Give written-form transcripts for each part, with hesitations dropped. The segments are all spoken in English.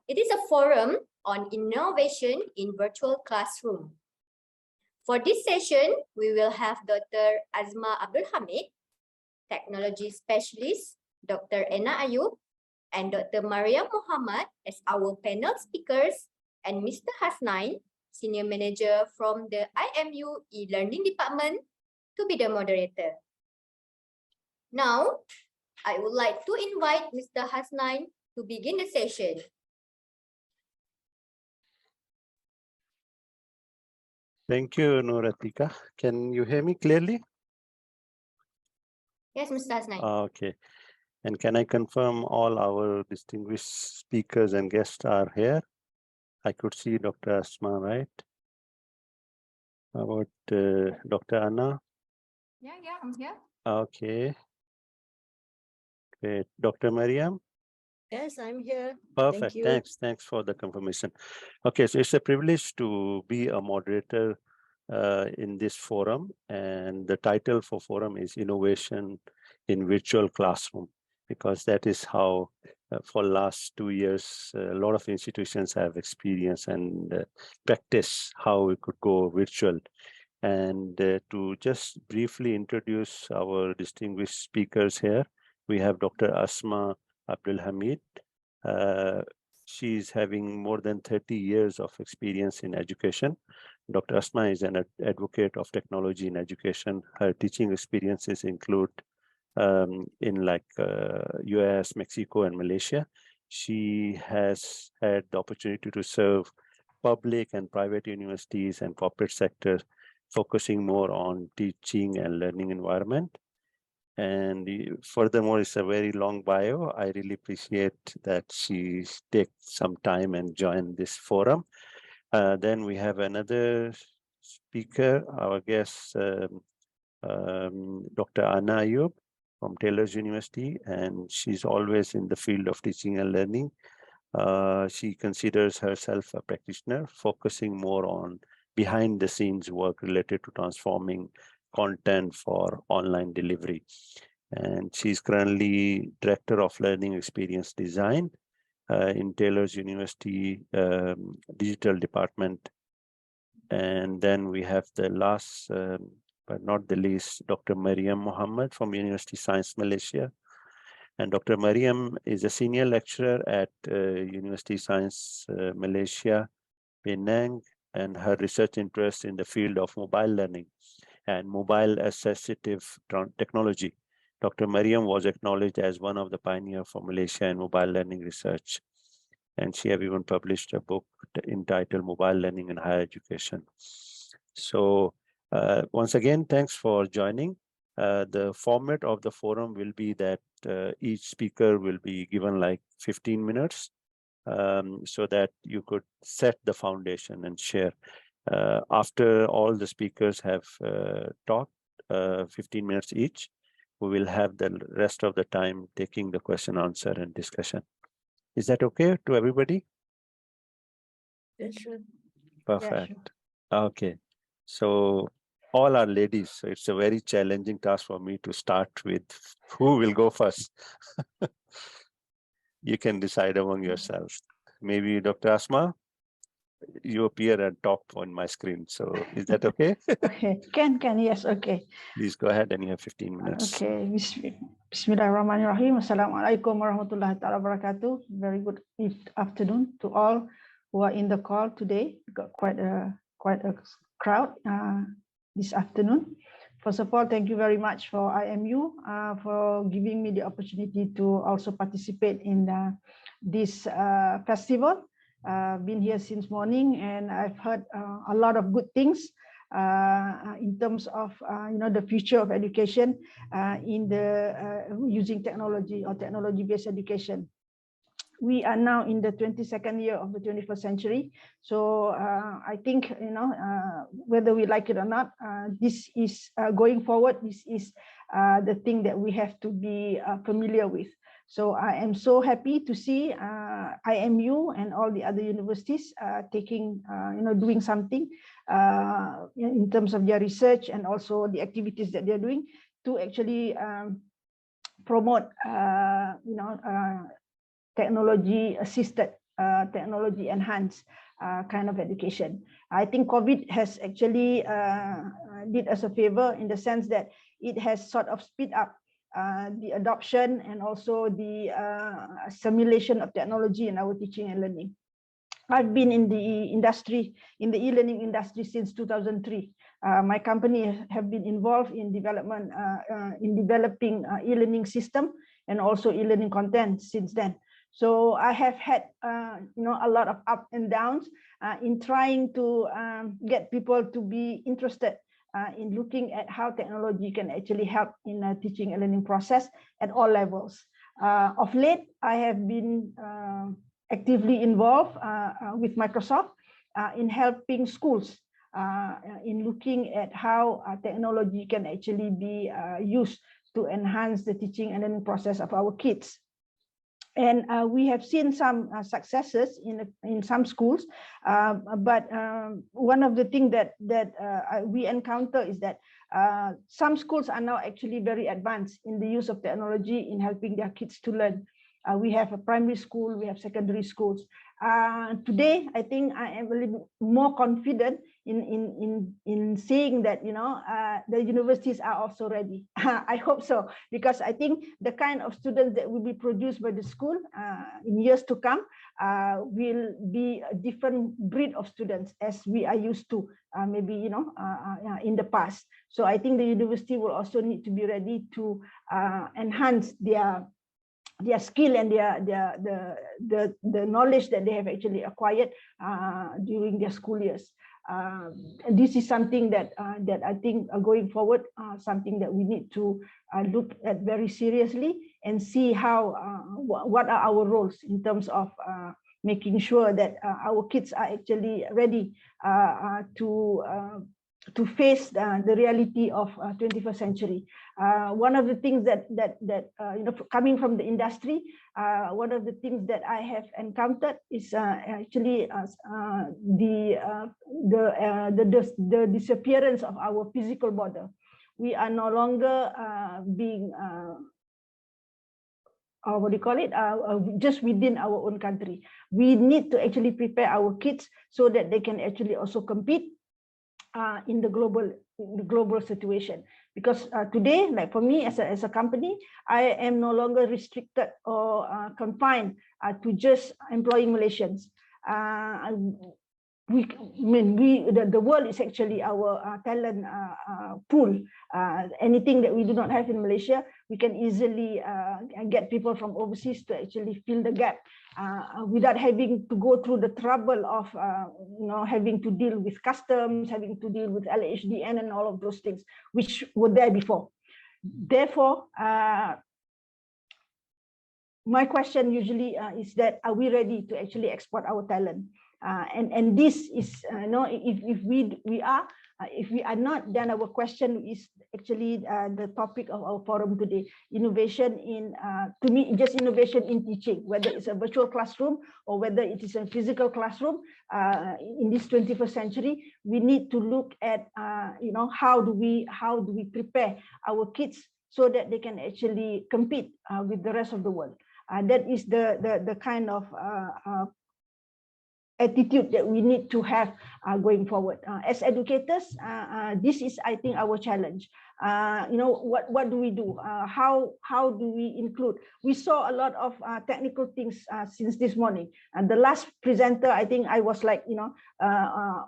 It is a forum on innovation in virtual classroom. For this session, we will have Dr. Azma Abd Hamid, Technology Specialist, Dr. Enna Ayub, and Dr. Mariam Mohamad as our panel speakers, and Mr. Hasnain, Senior Manager from the IMU e-Learning Department, to be the moderator. Now, I would like to invite Mr. Hasnain to begin the session. Thank you, Noratika. Can you hear me clearly? Yes, Mr. Hasnain. Okay. And can I confirm all our distinguished speakers and guests are here? I could see Dr. Asma, right? How about Dr. Anna? Yeah, I'm here. Okay. Great. Dr. Mariam? Yes, I'm here. Perfect. Thank you. Thanks for the confirmation. Okay, so it's a privilege to be a moderator in this forum, and the title for forum is Innovation in Virtual Classroom, because that is how for last 2 years a lot of institutions have experienced and practice how we could go virtual. And to just briefly introduce our distinguished speakers here, we have Dr. Azma Abd Hamid. She's having more than 30 years of experience in education. Dr. Asma is an advocate of technology in education. Her teaching experiences include in US, Mexico, and Malaysia. She has had the opportunity to serve public and private universities and corporate sector, focusing more on teaching and learning environment. And furthermore, it's a very long bio. I really appreciate that she takes some time and join this forum. Then we have another speaker, our guest, Dr. Enna Ayub from Taylor's University, and she's always in the field of teaching and learning. She considers herself a practitioner, focusing more on behind the scenes work related to transforming content for online delivery. And she's currently Director of Learning Experience Design in Taylor's University Digital Department. And then we have the last, but not the least, Dr. Mariam Mohamad from University Science Malaysia. And Dr. Mariam is a senior lecturer at University Science Malaysia, Penang, and her research interest in the field of mobile learning and mobile assistive technology. Dr. Mariam was acknowledged as one of the pioneers for Malaysia in mobile learning research. And she have even published a book entitled Mobile Learning in Higher Education. So once again, thanks for joining. The format of the forum will be that each speaker will be given like 15 minutes so that you could set the foundation and share. After all the speakers have talked, 15 minutes each, we will have the rest of the time taking the question, answer, and discussion. Is that okay to everybody? Yes, sure. Perfect. Yeah, sure. Okay. So all are ladies, so it's a very challenging task for me to start with who will go first. You can decide among yourselves. Maybe Dr. Asma, you appear at top on my screen. So is that okay? Okay, can, yes, okay. Please go ahead and you have 15 minutes. Okay, Bismillahirrahmanirrahim. Assalamualaikum warahmatullahi wabarakatuh. Very good afternoon to all who are in the call today. We got quite a crowd this afternoon. First of all, thank you very much for IMU for giving me the opportunity to also participate in this festival. Been here since morning, and I've heard a lot of good things in terms of the future of education in the using technology or technology-based education. We are now in the 22nd year of the 21st century, so I think whether we like it or not, this is going forward. This is the thing that we have to be familiar with. So I am so happy to see IMU and all the other universities taking, doing something in terms of their research and also the activities that they're doing to actually promote, technology-assisted technology enhanced kind of education. I think COVID has actually did us a favor in the sense that it has sort of speed up the adoption and also the simulation of technology in our teaching and learning. I've been in the industry, in the e-learning industry since 2003. My company have been involved in development, in developing e-learning system and also e-learning content since then. So I have had, a lot of ups and downs in trying to get people to be interested in looking at how technology can actually help in a teaching and learning process at all levels. Of late, I have been actively involved with Microsoft in helping schools in looking at how technology can actually be used to enhance the teaching and learning process of our kids. And we have seen some successes in some schools, but one of the things that we encounter is that some schools are now actually very advanced in the use of technology in helping their kids to learn. We have a primary school, we have secondary schools. Today, I think I am a little more confident in saying that the universities are also ready. I hope so, because I think the kind of students that will be produced by the school in years to come will be a different breed of students as we are used to maybe in the past. So I think the university will also need to be ready to enhance their skill and the knowledge that they have actually acquired during their school years. This is something that I think going forward, something that we need to look at very seriously and see how what are our roles in terms of making sure that our kids are actually ready to face the reality of 21st century. One of the things that coming from the industry, one of the things that I have encountered is actually the disappearance of our physical border. We are no longer being what do you call it? Just within our own country. We need to actually prepare our kids so that they can actually also compete in the global situation, because today, like for me as a company, I am no longer restricted or confined to just employing Malaysians. The world is actually our talent pool. Anything that we do not have in Malaysia, we can easily get people from overseas to actually fill the gap without having to go through the trouble of having to deal with customs, having to deal with LHDN and all of those things which were there before. Therefore, my question usually is that, are we ready to actually export our talent? And this is, if we are, if we are not, then our question is actually the topic of our forum today. Innovation in, to me, just innovation in teaching, whether it's a virtual classroom or whether it is a physical classroom. In this 21st century, we need to look at, how do we prepare our kids so that they can actually compete with the rest of the world. That is the kind of attitude that we need to have going forward. As educators, this is, I think, our challenge. What do we do? How do we include? We saw a lot of technical things since this morning. And the last presenter, I think I was like,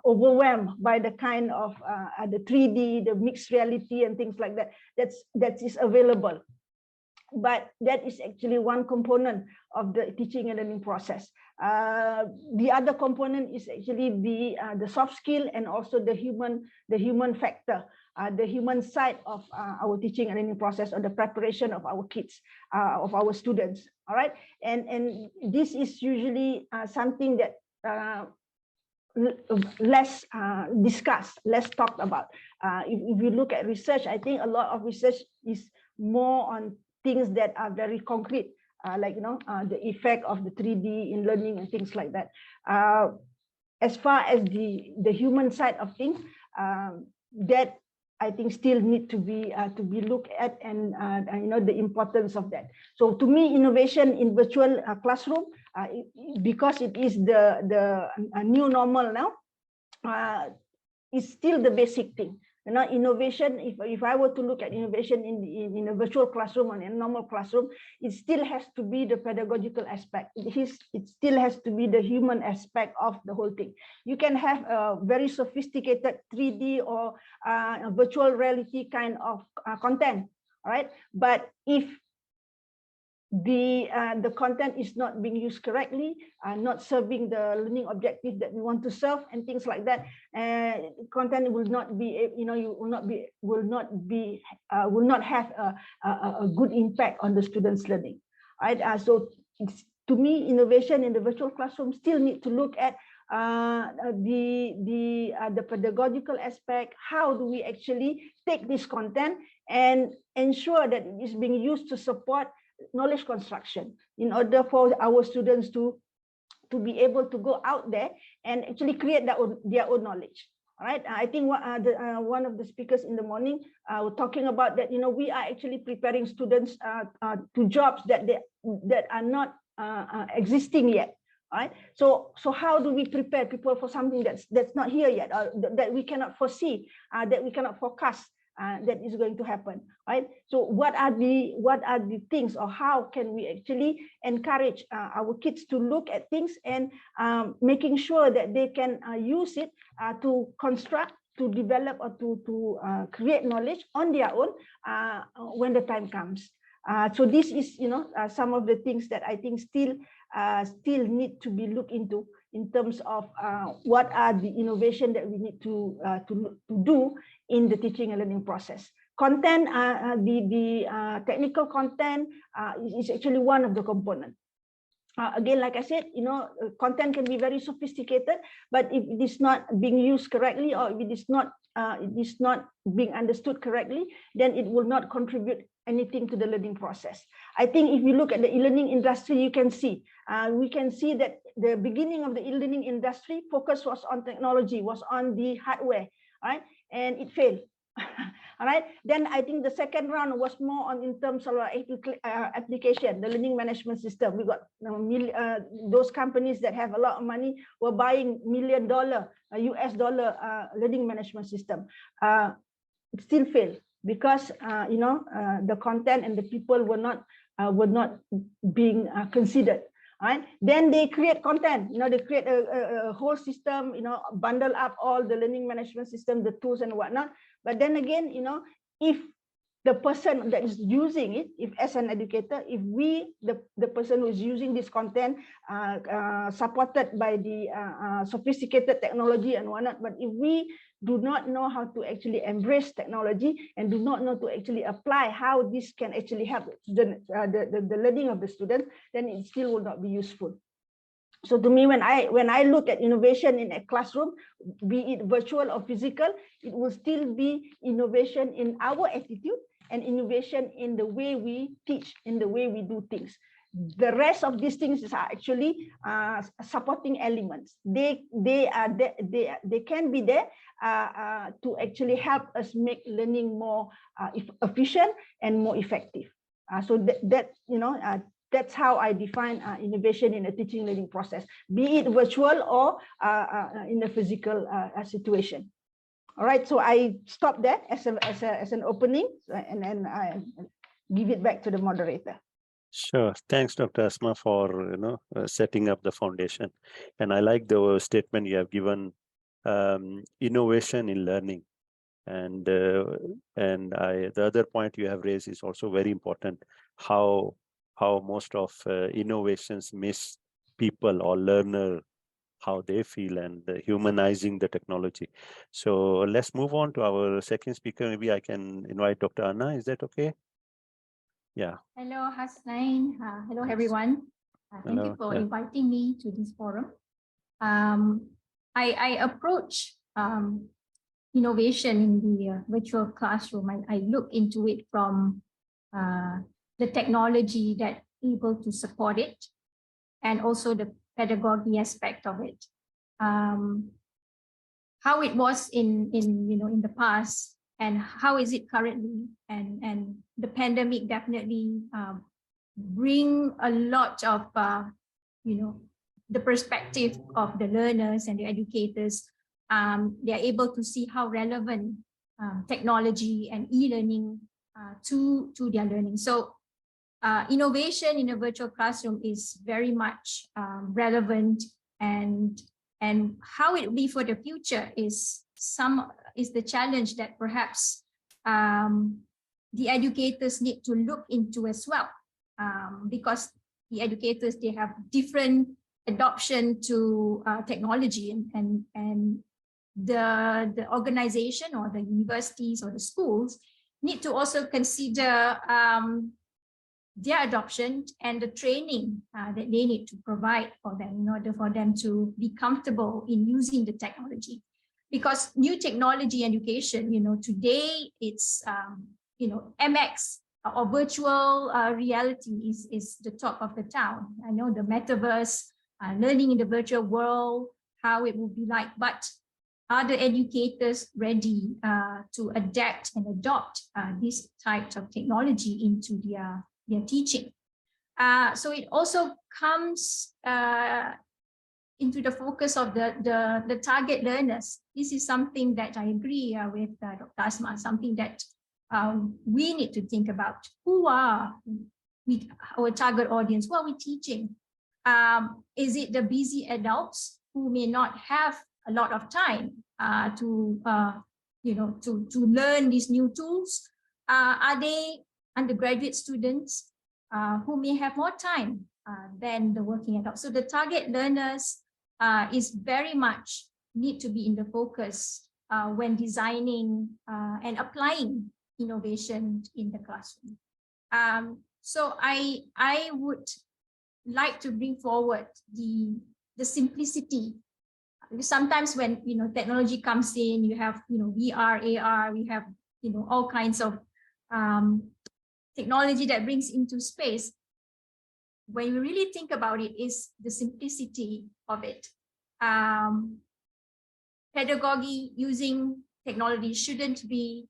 overwhelmed by the kind of the 3D, the mixed reality and things like that. That is available. But that is actually one component of the teaching and learning process. The other component is actually the soft skill and also the human factor, the human side of our teaching and learning process, or the preparation of our kids, of our students. All right, and this is usually something that less discussed, less talked about. If you look at research, I think a lot of research is more on things that are very concrete, like the effect of the 3D in learning and things like that. As far as the human side of things, that I think still need to be looked at, and the importance of that. So to me, innovation in virtual classroom because it is the new normal now, is still the basic thing. You know, innovation, if I were to look at innovation in a virtual classroom or in a normal classroom, it still has to be the pedagogical aspect. It still has to be the human aspect of the whole thing. You can have a very sophisticated 3D or virtual reality kind of content, all right? But if the content is not being used correctly, not serving the learning objective that we want to serve, and things like that, content will not be, you know, you will not have a good impact on the students' learning, right? So to me, innovation in the virtual classroom still need to look at the pedagogical aspect. How do we actually take this content and ensure that it is being used to support knowledge construction, in order for our students to be able to go out there and actually create their own knowledge. All right, I think one of the speakers in the morning were talking about that. You know, we are actually preparing students to jobs that are not existing yet. All right, so how do we prepare people for something that's not here yet, or that we cannot foresee, that we cannot forecast? That is going to happen, right? So what are the things, or how can we actually encourage our kids to look at things and making sure that they can use it to construct, to develop, or to create knowledge on their own when the time comes. So this is, you know, some of the things that I think still need to be looked into in terms of what are the innovation that we need to do in the teaching and learning process. Content, the technical content is actually one of the components. Again, like I said, you know, content can be very sophisticated, but if it is not being used correctly, or if it is not being understood correctly, then it will not contribute anything to the learning process. I think if you look at the e-learning industry, you can see, we can see that the beginning of the e-learning industry focus was on technology, was on the hardware, right? And it failed. All right. Then I think the second round was more on in terms of application, the learning management system. We got those companies that have a lot of money were buying $1 million US dollar learning management system. It still failed because you know, the content and the people were not being considered. Right? Then they create content, you know, they create a whole system, you know, bundle up all the learning management system, the tools and whatnot. But then again, you know, if the person that is using it, if as an educator, if we, the person who is using this content, supported by the sophisticated technology and whatnot, but if we do not know how to actually embrace technology and do not know to actually apply how this can actually help the learning of the student, then it still will not be useful. So to me, when I look at innovation in a classroom, be it virtual or physical, it will still be innovation in our attitude and innovation in the way we teach, in the way we do things. The rest of these things are actually supporting elements. They can be there to actually help us make learning more efficient and more effective. So that you know, that's how I define innovation in a teaching learning process, be it virtual or in a physical situation. All right, so I stop there as an opening, and then I give it back to the moderator. Sure. Thanks, Dr. Azma, for setting up the foundation. And I like the statement you have given, innovation in learning. And the other point you have raised is also very important, how most of innovations miss people or learner, how they feel, and humanizing the technology. So let's move on to our second speaker. Maybe I can invite Dr. Anna. Is that okay? Yeah. Hello, Hasnain. Hello, everyone. Thank you for inviting me to this forum. I approach innovation in the virtual classroom. I look into it from the technology that able to support it, and also the pedagogy aspect of it. How it was in the past, and how is it currently, and the pandemic definitely bring a lot of the perspective of the learners and the educators. They are able to see how relevant technology and e-learning to their learning. So innovation in a virtual classroom is very much relevant, and how it will be for the future is the challenge that perhaps the educators need to look into as well, because the educators, they have different adoption to technology, and the organization or the universities or the schools need to also consider their adoption and the training that they need to provide for them in order for them to be comfortable in using the technology. Because new technology education, today it's, MX or virtual reality is the talk of the town. I know the metaverse, learning in the virtual world, how it will be like, but are the educators ready to adapt and adopt these types of technology into their teaching? So it also comes into the focus of the target learners. This is something that I agree with Dr. Azma, something that we need to think about. Who are our target audience? Who are we teaching? Is it the busy adults who may not have a lot of time to learn these new tools? Are they undergraduate students who may have more time than the working adults? So the target learners is very much need to be in the focus when designing and applying innovation in the classroom. So I would like to bring forward the simplicity. Sometimes when technology comes in, you have VR, AR, we have all kinds of technology that brings into space. When you really think about it, is the simplicity of it. Pedagogy using technology shouldn't be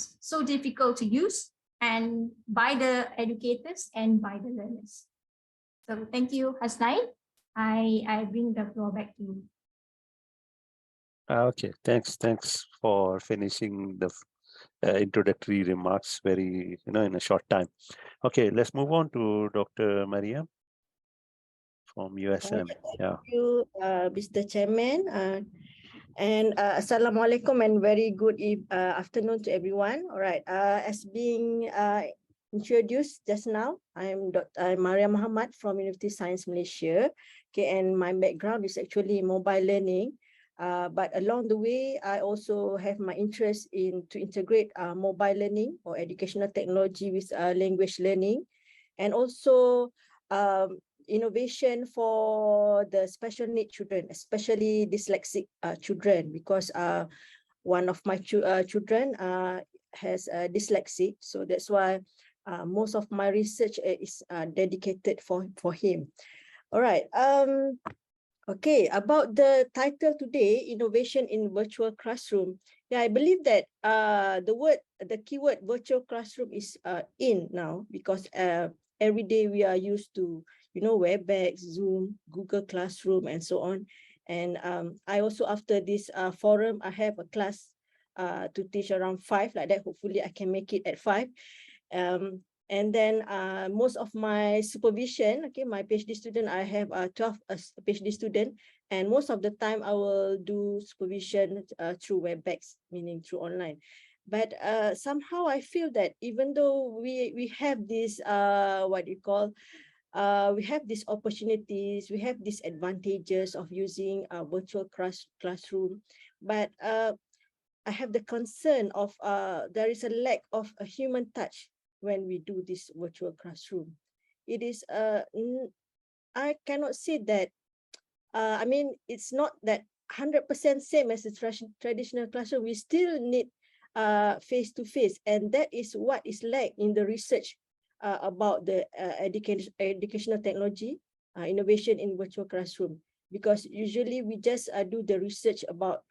so difficult to use, and by the educators and by the learners. So thank you, Hasnain. I bring the floor back to you. Okay, thanks for finishing the introductory remarks very, in a short time. Okay, let's move on to Dr. Mariam from USM. Yeah. Thank you, Mr. Chairman. And Assalamualaikum and very good afternoon to everyone. All right, as being introduced just now, I'm Dr. Mariam Mohamad from University of Science Malaysia. Okay, and my background is actually mobile learning. But along the way, I also have my interest to integrate mobile learning or educational technology with language learning, and also innovation for the special need children, especially dyslexic children, because one of my children has dyslexic. So that's why most of my research is dedicated for him. All right. Okay, about the title today, innovation in virtual classroom. Yeah, I believe that the keyword virtual classroom is in now, because every day we are used to, WebEx, Zoom, Google Classroom, and so on. And I also, after this forum, I have a class to teach around 5, like that. Hopefully I can make it at 5. And then most of my supervision, okay, my PhD student, I have 12 PhD student, and most of the time I will do supervision through WebEx, meaning through online. But somehow I feel that even though we have this, we have these opportunities, we have these advantages of using a virtual classroom, but I have the concern of there is a lack of a human touch when we do this virtual classroom. It is, I cannot say that, I mean, it's not that 100% same as the traditional classroom. We still need face-to-face, and that is what is lacked in the research about the educational technology, innovation in virtual classroom. Because usually we just do the research about,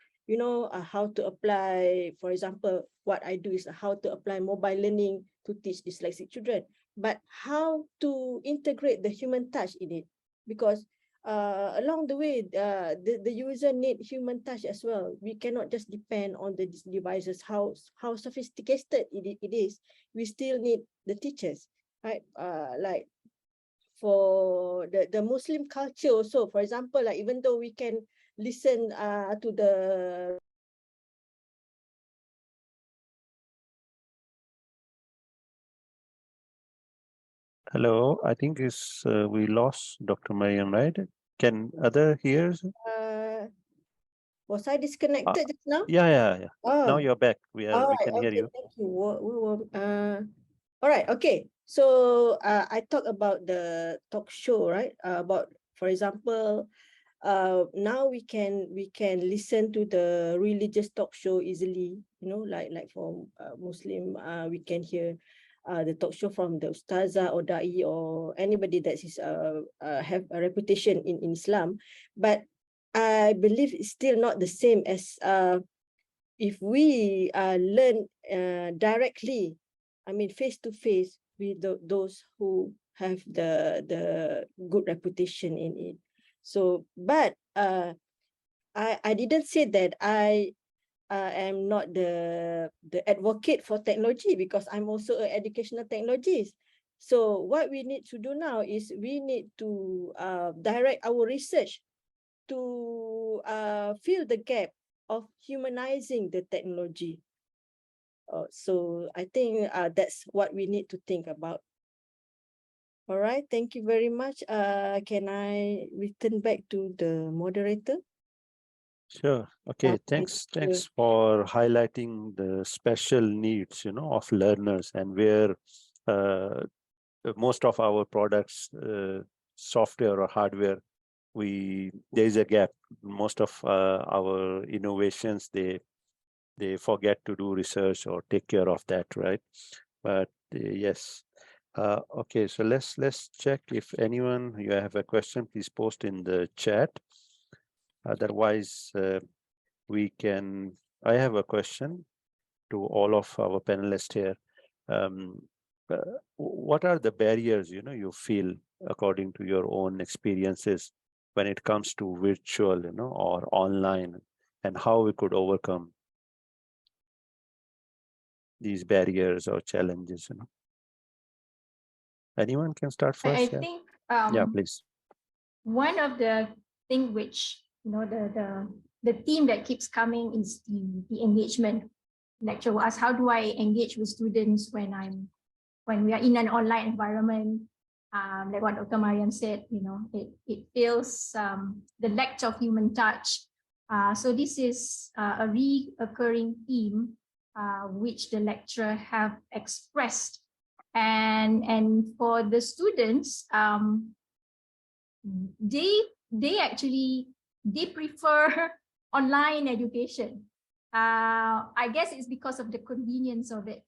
how to apply, for example, what I do is how to apply mobile learning to teach dyslexic children, but how to integrate the human touch in it. because along the way, the user need human touch as well. We cannot just depend on the devices, how sophisticated it is. We still need the teachers, right? Like for the Muslim culture also, for example, like even though we can listen to the Hello, I think we lost Dr. Mariam, right? Can other hear? was I disconnected just now? Yeah. Now Oh, you're back. We all can right, hear okay, you. thank you. All right, okay. So I talk about the talk show, right? About, for example, now we can listen to the religious talk show easily, you know, like for Muslim, we can hear the talk show from the ustazah or da'i or anybody that is have a reputation in Islam. But I believe it's still not the same as if we learn directly, I mean face to face with those who have the good reputation in it. So, but I didn't say that I am not the advocate for technology, because I'm also an educational technologist. So what we need to do now is we need to direct our research to fill the gap of humanizing the technology. So I think that's what we need to think about. All right, thank you very much. Can I return back to the moderator? Sure. Okay. Thank Thanks for highlighting the special needs, of learners, and where most of our products, software or hardware, there is a gap. Most of our innovations, they forget to do research or take care of that, right? But yes. Okay, so let's check if anyone, you have a question, please post in the chat. Otherwise, I have a question to all of our panelists here. What are the barriers, you feel according to your own experiences when it comes to virtual, or online, and how we could overcome these barriers or challenges, Anyone can start first? I Yeah. think Yeah, please. one of the thing which the theme that keeps coming is the engagement. Lecturer will ask, how do I engage with students when we are in an online environment? Like what Dr. Mariam said, it feels the lack of human touch. So this is a reoccurring theme which the lecturer have expressed, and for the students, they prefer online education. I guess it's because of the convenience of it.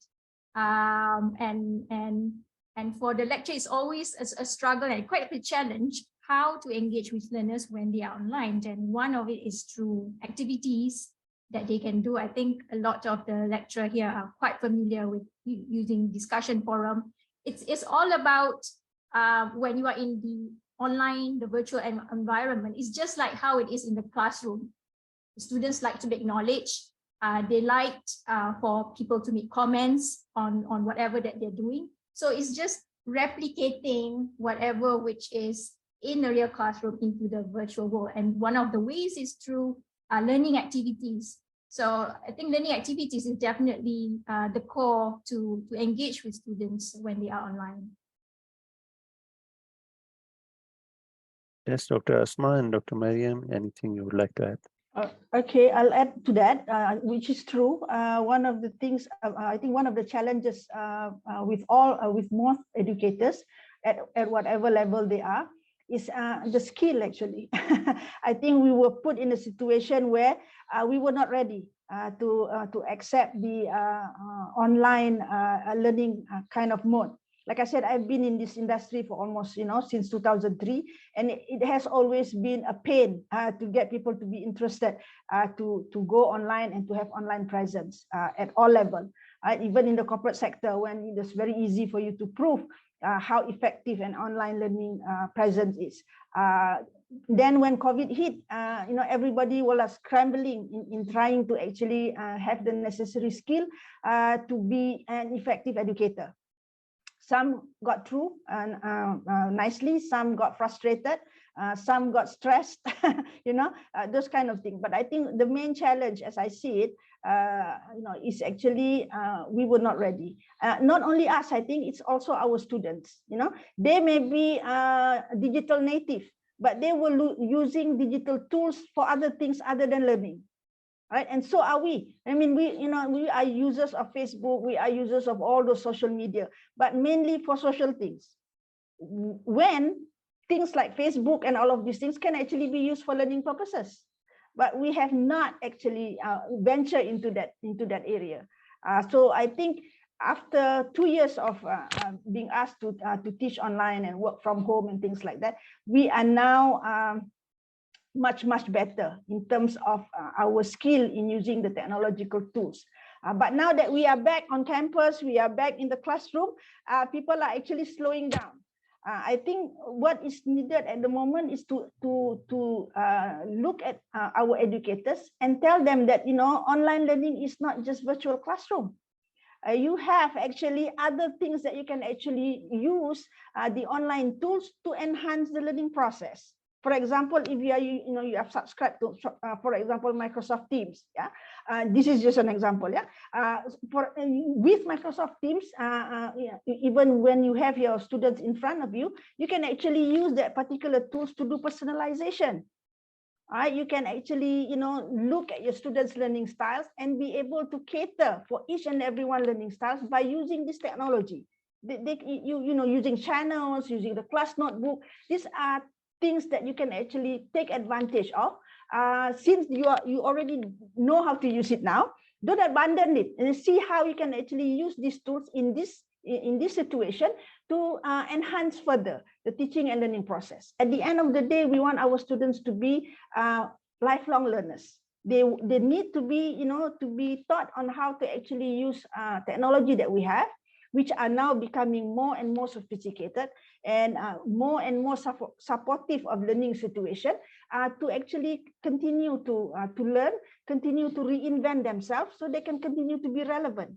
And for the lecture, it's always a struggle and quite a challenge how to engage with learners when they are online. And one of it is through activities that they can do. I think a lot of the lecturer here are quite familiar with using discussion forum. It's all about when you are in the online, the virtual environment. It's just like how it is in the classroom. The students like to be acknowledged. They like for people to make comments on whatever that they're doing. So it's just replicating whatever which is in the real classroom into the virtual world. And one of the ways is through learning activities. So I think learning activities is definitely the core to engage with students when they are online. Yes, Dr. Azma and Dr. Mariam, anything you would like to add? Okay, I'll add to that, which is true. One of the things, I think one of the challenges with most educators at whatever level they are, is the skill actually. I think we were put in a situation where we were not ready to accept the online learning kind of mode. Like I said, I've been in this industry for almost, since 2003, and it has always been a pain to get people to be interested to go online and to have online presence at all levels. Even in the corporate sector, when it's very easy for you to prove how effective an online learning presence is. Then when COVID hit, everybody was scrambling in trying to actually have the necessary skill to be an effective educator. Some got through nicely, some got frustrated, some got stressed, those kind of things. But I think the main challenge, as I see it, is actually we were not ready. Not only us, I think it's also our students. They may be digital native, but they were using digital tools for other things other than learning. Right, and so are we. I mean, we are users of Facebook, we are users of all those social media, but mainly for social things. When things like Facebook and all of these things can actually be used for learning purposes, but we have not actually ventured into that area. So I think after 2 years of being asked to teach online and work from home and things like that, we are now much better in terms of our skill in using the technological tools. But now that we are back on campus, we are back in the classroom, people are actually slowing down. I think what is needed at the moment is to look at our educators and tell them that online learning is not just virtual classroom. You have actually other things that you can actually use the online tools to enhance the learning process. For example, if you are, you have subscribed to, for example, Microsoft Teams. Yeah, this is just an example. Yeah, with Microsoft Teams, even when you have your students in front of you, you can actually use that particular tools to do personalization. You can actually, look at your students' learning styles and be able to cater for each and every one learning styles by using this technology. Using channels, using the class notebook. These are things that you can actually take advantage of. Since you already know how to use it now, don't abandon it and see how you can actually use these tools in this situation to enhance further the teaching and learning process. At the end of the day, we want our students to be lifelong learners. They need to be, to be taught on how to actually use technology that we have, which are now becoming more and more sophisticated and more supportive of learning situation, to actually continue to learn, continue to reinvent themselves so they can continue to be relevant.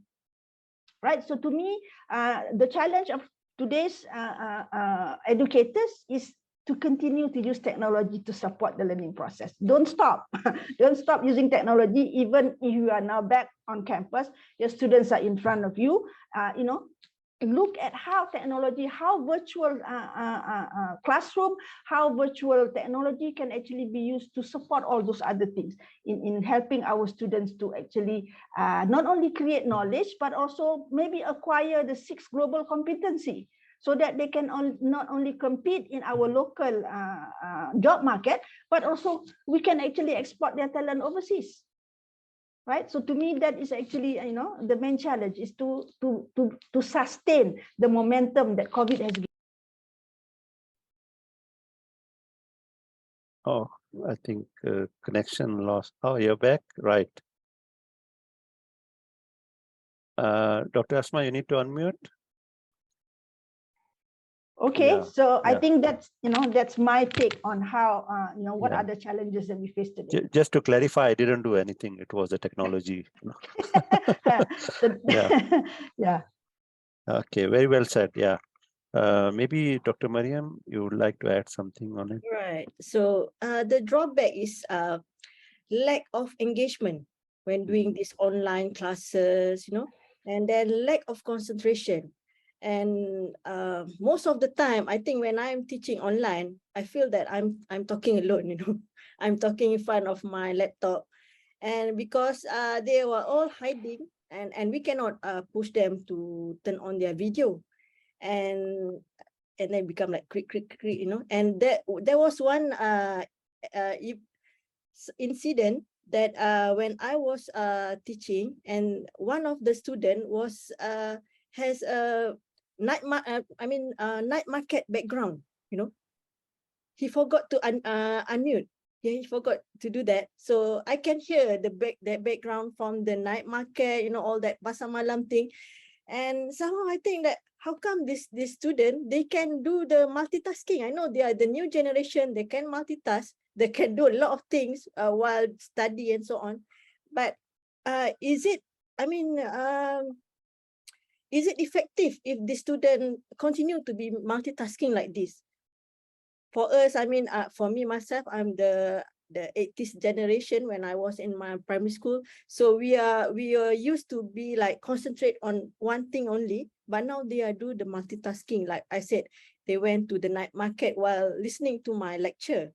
Right. So to me, the challenge of today's educators is to continue to use technology to support the learning process. Don't stop. Don't stop using technology, even if you are now back on campus, your students are in front of you. Look at how technology, how virtual classroom, how virtual technology can actually be used to support all those other things in helping our students to actually not only create knowledge, but also maybe acquire the 6 global competency, so that they can not only compete in our local job market, but also we can actually export their talent overseas. Right. So to me, that is actually, the main challenge is to sustain the momentum that COVID has given. Oh, I think connection lost. Oh, you're back, right? Dr. Asma, you need to unmute. Okay, Yeah, so yeah. I think that's that's my take on how what are the challenges that we face today. Just to clarify, I didn't do anything. It was the technology. Yeah. Yeah. Okay, very well said. Yeah. Maybe Dr. Mariam, you would like to add something on it? Right. So the drawback is lack of engagement when doing these online classes, and then lack of concentration. And most of the time, I think when I'm teaching online, I feel that I'm talking alone, I'm talking in front of my laptop. And because they were all hiding, and we cannot push them to turn on their video. And then become like click, and there was one incident that when I was teaching, and one of the student was has a night market background. He forgot to unmute. Yeah, he forgot to do that. So I can hear that background from the night market, all that pasar malam thing. And somehow I think that how come this student, they can do the multitasking? I know they are the new generation, they can multitask, they can do a lot of things while study and so on. But is it, I mean, is it effective if the student continue to be multitasking like this? For us, I mean, for me myself, I'm the 80s generation when I was in my primary school. So we are used to be like concentrate on one thing only, but now they are do the multitasking. Like I said, they went to the night market while listening to my lecture.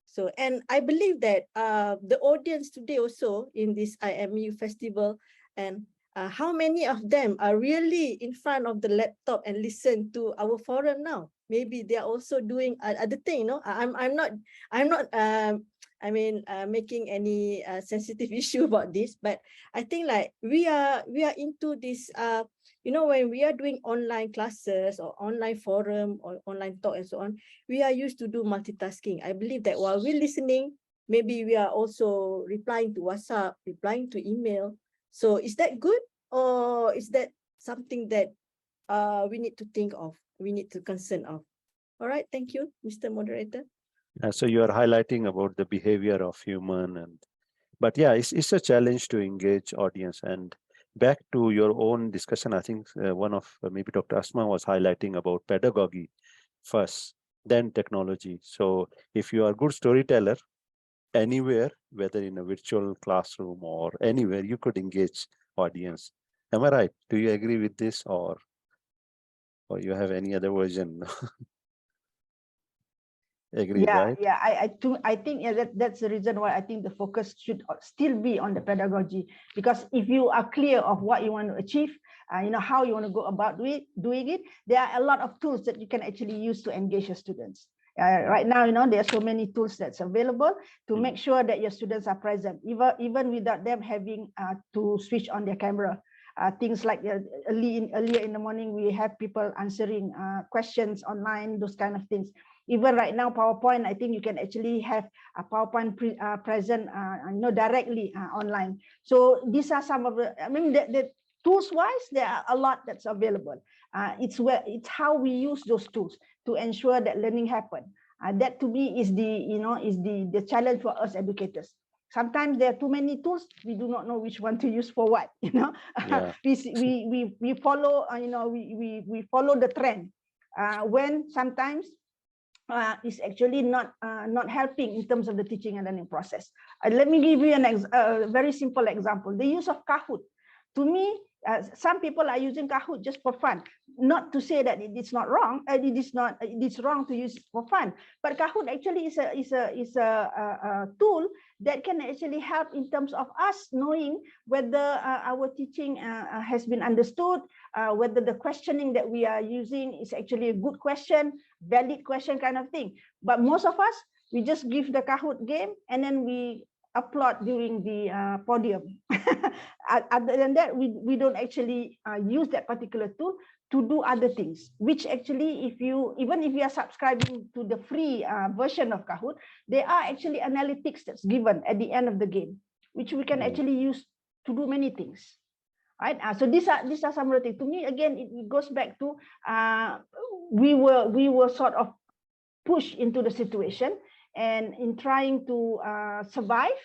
So, and I believe that the audience today also in this IMU festival, and how many of them are really in front of the laptop and listen to our forum now? Maybe they are also doing other thing. You know, I'm not making any sensitive issue about this, but I think like we are into this you know, when we are doing online classes or online forum or online talk and so on, we are used to do multitasking. I believe that while we're listening, maybe we are also replying to WhatsApp, replying to email. So is that good, or is that something that we need to think of, we need to concern of? All right, thank you, Mr. Moderator. So you are highlighting about the behavior of human, but yeah, it's a challenge to engage audience. And back to your own discussion, I think one of maybe Dr. Azma was highlighting about pedagogy first, then technology. So if you are a good storyteller, anywhere, whether in a virtual classroom or anywhere, you could engage audience. Am I right? Do you agree with this, or you have any other version? Agreed, right? Yeah. I think that's the reason why I think the focus should still be on the pedagogy, because if you are clear of what you want to achieve, you know how you want to go about doing it, there are a lot of tools that you can actually use to engage your students. Right now, you know, there are so many tools that's available to make sure that your students are present, even without them having to switch on their camera. Things like earlier in the morning, we have people answering questions online, those kind of things. Even right now, PowerPoint, I think you can actually have a PowerPoint present, you know, directly online. So these are some of the, I mean, the tools-wise, there are a lot that's available. It's how we use those tools to ensure that learning happen. That to me is the challenge for us educators. Sometimes there are too many tools, we do not know which one to use for what. You know, Yeah. we follow, you know, we follow the trend when sometimes is actually not helping in terms of the teaching and learning process. Let me give you a very simple example. The use of Kahoot. To me, some people are using Kahoot just for fun. Not to say that it is not wrong. It is wrong to use it for fun. But Kahoot actually is a tool that can actually help in terms of us knowing whether our teaching has been understood, whether the questioning that we are using is actually a good question, valid question kind of thing. But most of us, we just give the Kahoot game and then we applaud during the podium. Other than that, we don't actually use that particular tool to do other things, which actually, even if you are subscribing to the free version of Kahoot, there are actually analytics that's given at the end of the game, which we can actually use to do many things. Right? So these are some of the things. To me, again, it goes back to we were sort of pushed into the situation, and in trying to survive,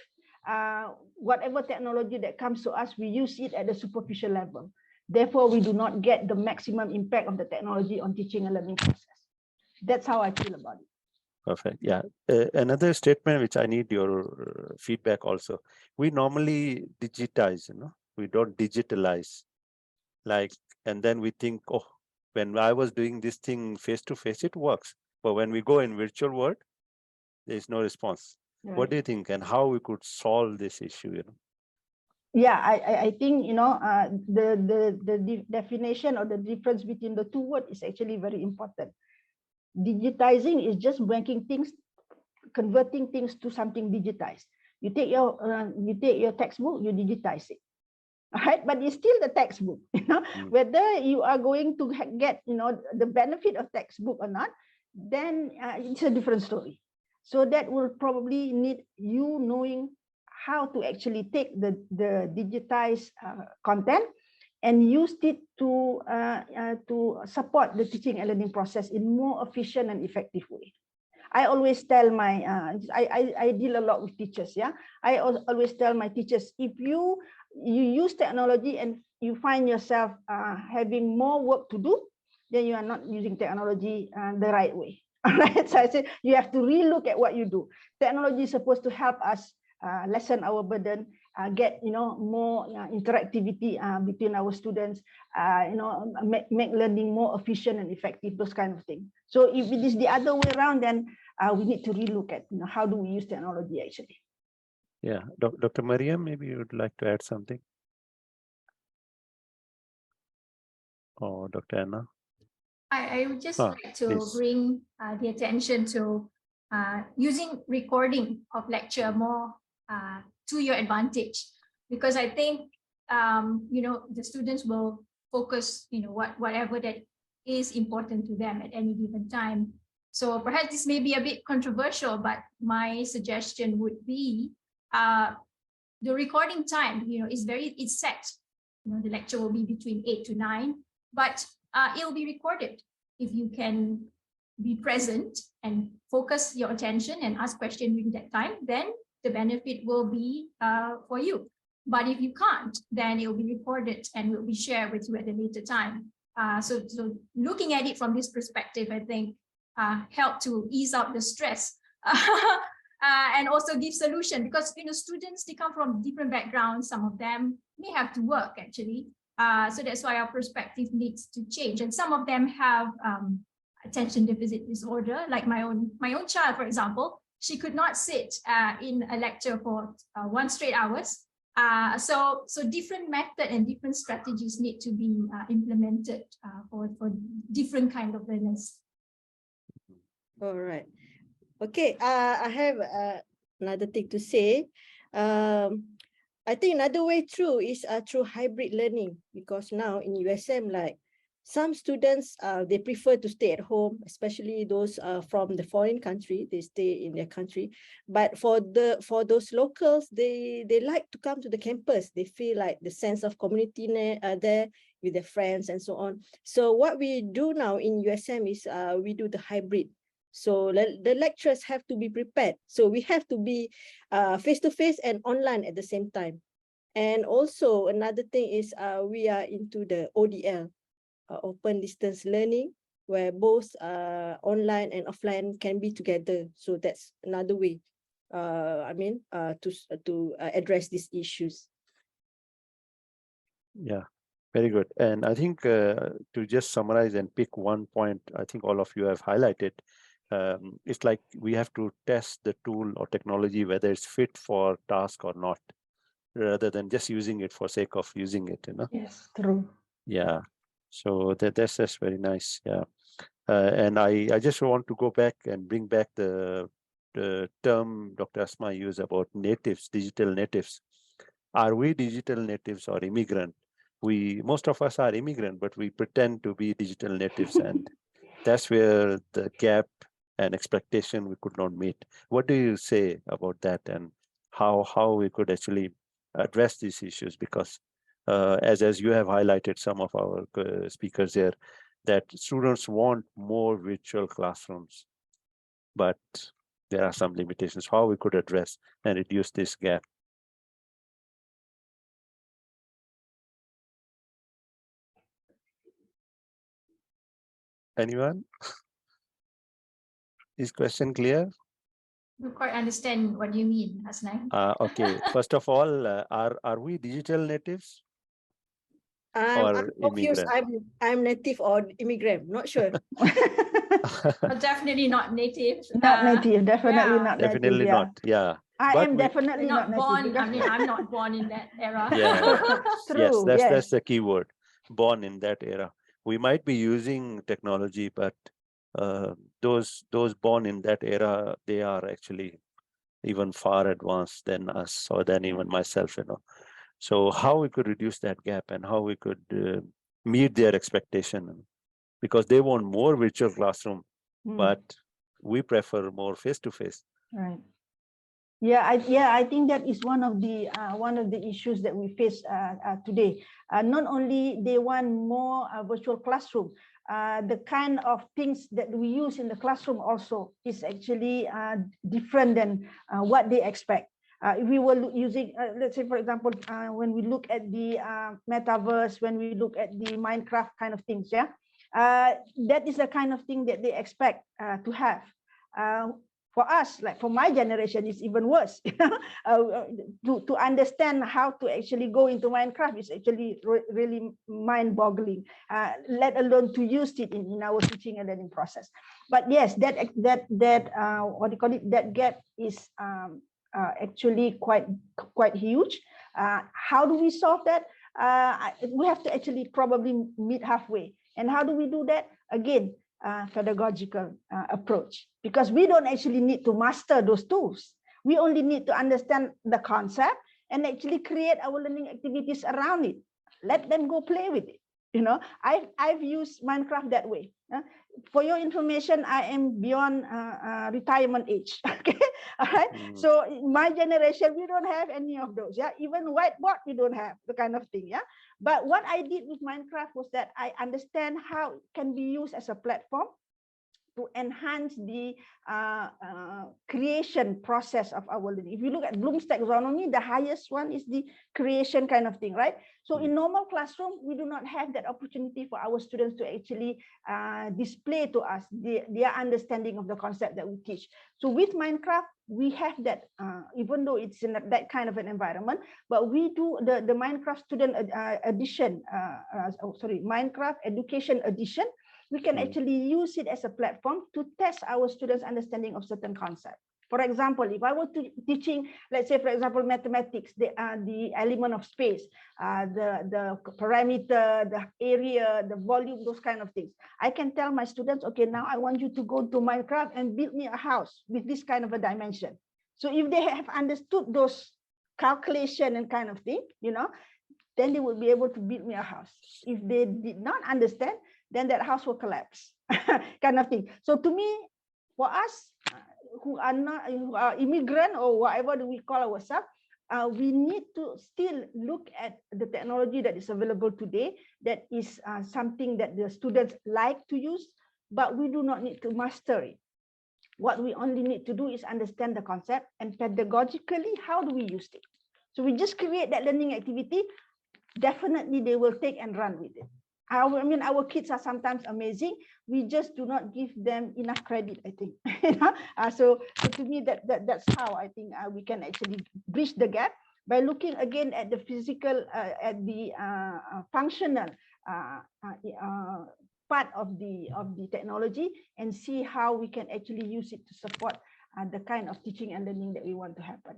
whatever technology that comes to us, we use it at the superficial level. Therefore, we do not get the maximum impact of the technology on teaching and learning process. That's how I feel about it. Perfect. Yeah. Another statement which I need your feedback also. We normally digitize, you know, we don't digitalize. Like, and then we think, oh, when I was doing this thing face to face, it works. But when we go in virtual world, there is no response. Right. What do you think, and how we could solve this issue? You know? Yeah, I think, you know, the definition or the difference between the two words is actually very important. Digitizing is just making things, converting things to something digitized. You take your textbook, you digitize it. Right, but it's still the textbook. You know, whether you are going to get, you know, the benefit of textbook or not, then it's a different story. So that will probably need you knowing how to actually take the digitized content and used it to support the teaching and learning process in more efficient and effective way. I always tell my, I deal a lot with teachers, yeah. I always tell my teachers, if you use technology and you find yourself having more work to do, then you are not using technology the right way. All right, so I say you have to relook at what you do. Technology is supposed to help us lessen our burden, get more interactivity between our students, make learning more efficient and effective, those kind of things. So if it is the other way around, then we need to relook at how do we use technology actually. Yeah, Dr. Mariam, maybe you would like to add something, or Dr. Enna? I would just like to please. bring the attention to using recording of lecture more to your advantage, because I think the students will focus whatever that is important to them at any given time. So perhaps this may be a bit controversial, but my suggestion would be the recording time it's set. The lecture will be between 8 to 9, but it will be recorded. If you can be present and focus your attention and ask questions during that time, then the benefit will be for you. But if you can't, then it will be recorded and will be shared with you at a later time. So looking at it from this perspective, I think help to ease out the stress and also give solution, because students, they come from different backgrounds. Some of them may have to work actually. So that's why our perspective needs to change. And some of them have attention deficit disorder, like my own child, for example. She could not sit in a lecture for 1 straight hours. So different method and different strategies need to be implemented for different kind of learners. All right. Okay, I have another thing to say. I think another way through is through hybrid learning, because now in USM, like some students, they prefer to stay at home, especially those from the foreign country, they stay in their country. But for those locals, they like to come to the campus. They feel like the sense of community there with their friends and so on. So what we do now in USM is we do the hybrid. So the lecturers have to be prepared. So we have to be face-to-face and online at the same time. And also another thing is we are into the ODL, open distance learning, where both online and offline can be together. So that's another way, to address these issues. Yeah, very good. And I think to just summarize and pick one point, I think all of you have highlighted, it's like we have to test the tool or technology, whether it's fit for task or not, rather than just using it for sake of using it, Yes, true. Yeah, so that's very nice. Yeah, and I just want to go back and bring back the term Dr. Azma used about natives, digital natives. Are we digital natives or immigrant? Most of us are immigrant, but we pretend to be digital natives, and that's where the gap and expectation we could not meet. What do you say about that, and how we could actually address these issues? Because as you have highlighted, some of our speakers here, that students want more virtual classrooms, but there are some limitations. How we could address and reduce this gap? Anyone? Is question clear? I don't quite understand what you mean, Hasnain. Okay, first of all, are we digital natives or I'm confused. immigrant? I'm native or immigrant, not sure. Well, definitely not native. Not native, definitely yeah. not Definitely native. not. Yeah. I But am definitely We're not not native. born. I because- mean, I'm not born in that era. Yeah. True. Yes, Yes. that's the key word. Born in that era. We might be using technology, but those born in that era, they are actually even far advanced than us, or than even myself. So how we could reduce that gap, and how we could meet their expectation, because they want more virtual classroom, Hmm, but we prefer more face-to-face. right. I think that is one of the issues that we face today. Not only they want more virtual classroom, the kind of things that we use in the classroom also is actually different than what they expect. If we were using, let's say, for example, when we look at the metaverse, when we look at the Minecraft kind of things, that is the kind of thing that they expect to have. For us, like for my generation, it's even worse. To understand how to actually go into Minecraft is actually really mind-boggling, let alone to use it in our teaching and learning process. But yes, that what do you call it? That gap is actually quite huge. How do we solve that? We have to actually probably meet halfway. And how do we do that? Again, pedagogical approach, because we don't actually need to master those tools. We only need to understand the concept and actually create our learning activities around it. Let them go play with it. I've used Minecraft that way. For your information, I am beyond retirement age. Okay, all right. So my generation, we don't have any of those. Even whiteboard, we don't have the kind of thing. But what I did with Minecraft was that I understand how it can be used as a platform to enhance the creation process of our learning. If you look at Bloom's taxonomy, the highest one is the creation kind of thing, right? So in normal classroom, we do not have that opportunity for our students to actually display to us their understanding of the concept that we teach. So with Minecraft, we have that, even though it's in that kind of an environment, but we do the Minecraft student edition, Minecraft education edition. We can actually use it as a platform to test our students' understanding of certain concepts. For example, if I were teaching, let's say, for example, mathematics, the element of space, the parameter, the area, the volume, those kind of things, I can tell my students, okay, now I want you to go to Minecraft and build me a house with this kind of a dimension. So if they have understood those calculation and kind of thing, then they will be able to build me a house. If they did not understand, then that house will collapse, kind of thing. So to me, for us who are immigrant or whatever do we call ourselves, we need to still look at the technology that is available today. That is something that the students like to use, but we do not need to master it. What we only need to do is understand the concept, and pedagogically, how do we use it? So we just create that learning activity. Definitely they will take and run with it. Our kids are sometimes amazing. We just do not give them enough credit, I think. So to me, that's how I think we can actually bridge the gap by looking again at the physical, at the functional part of the technology, and see how we can actually use it to support the kind of teaching and learning that we want to happen.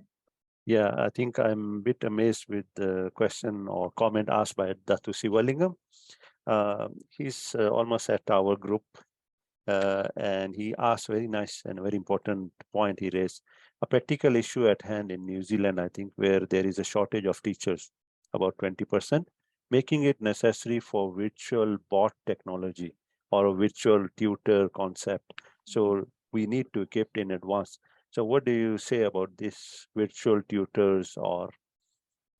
Yeah, I think I'm a bit amazed with the question or comment asked by Datu Siwalingam. He's almost at our group, and he asked very nice and very important point he raised. A practical issue at hand in New Zealand, I think, where there is a shortage of teachers, about 20%, making it necessary for virtual bot technology or a virtual tutor concept. So we need to equip in advance. So what do you say about this virtual tutors,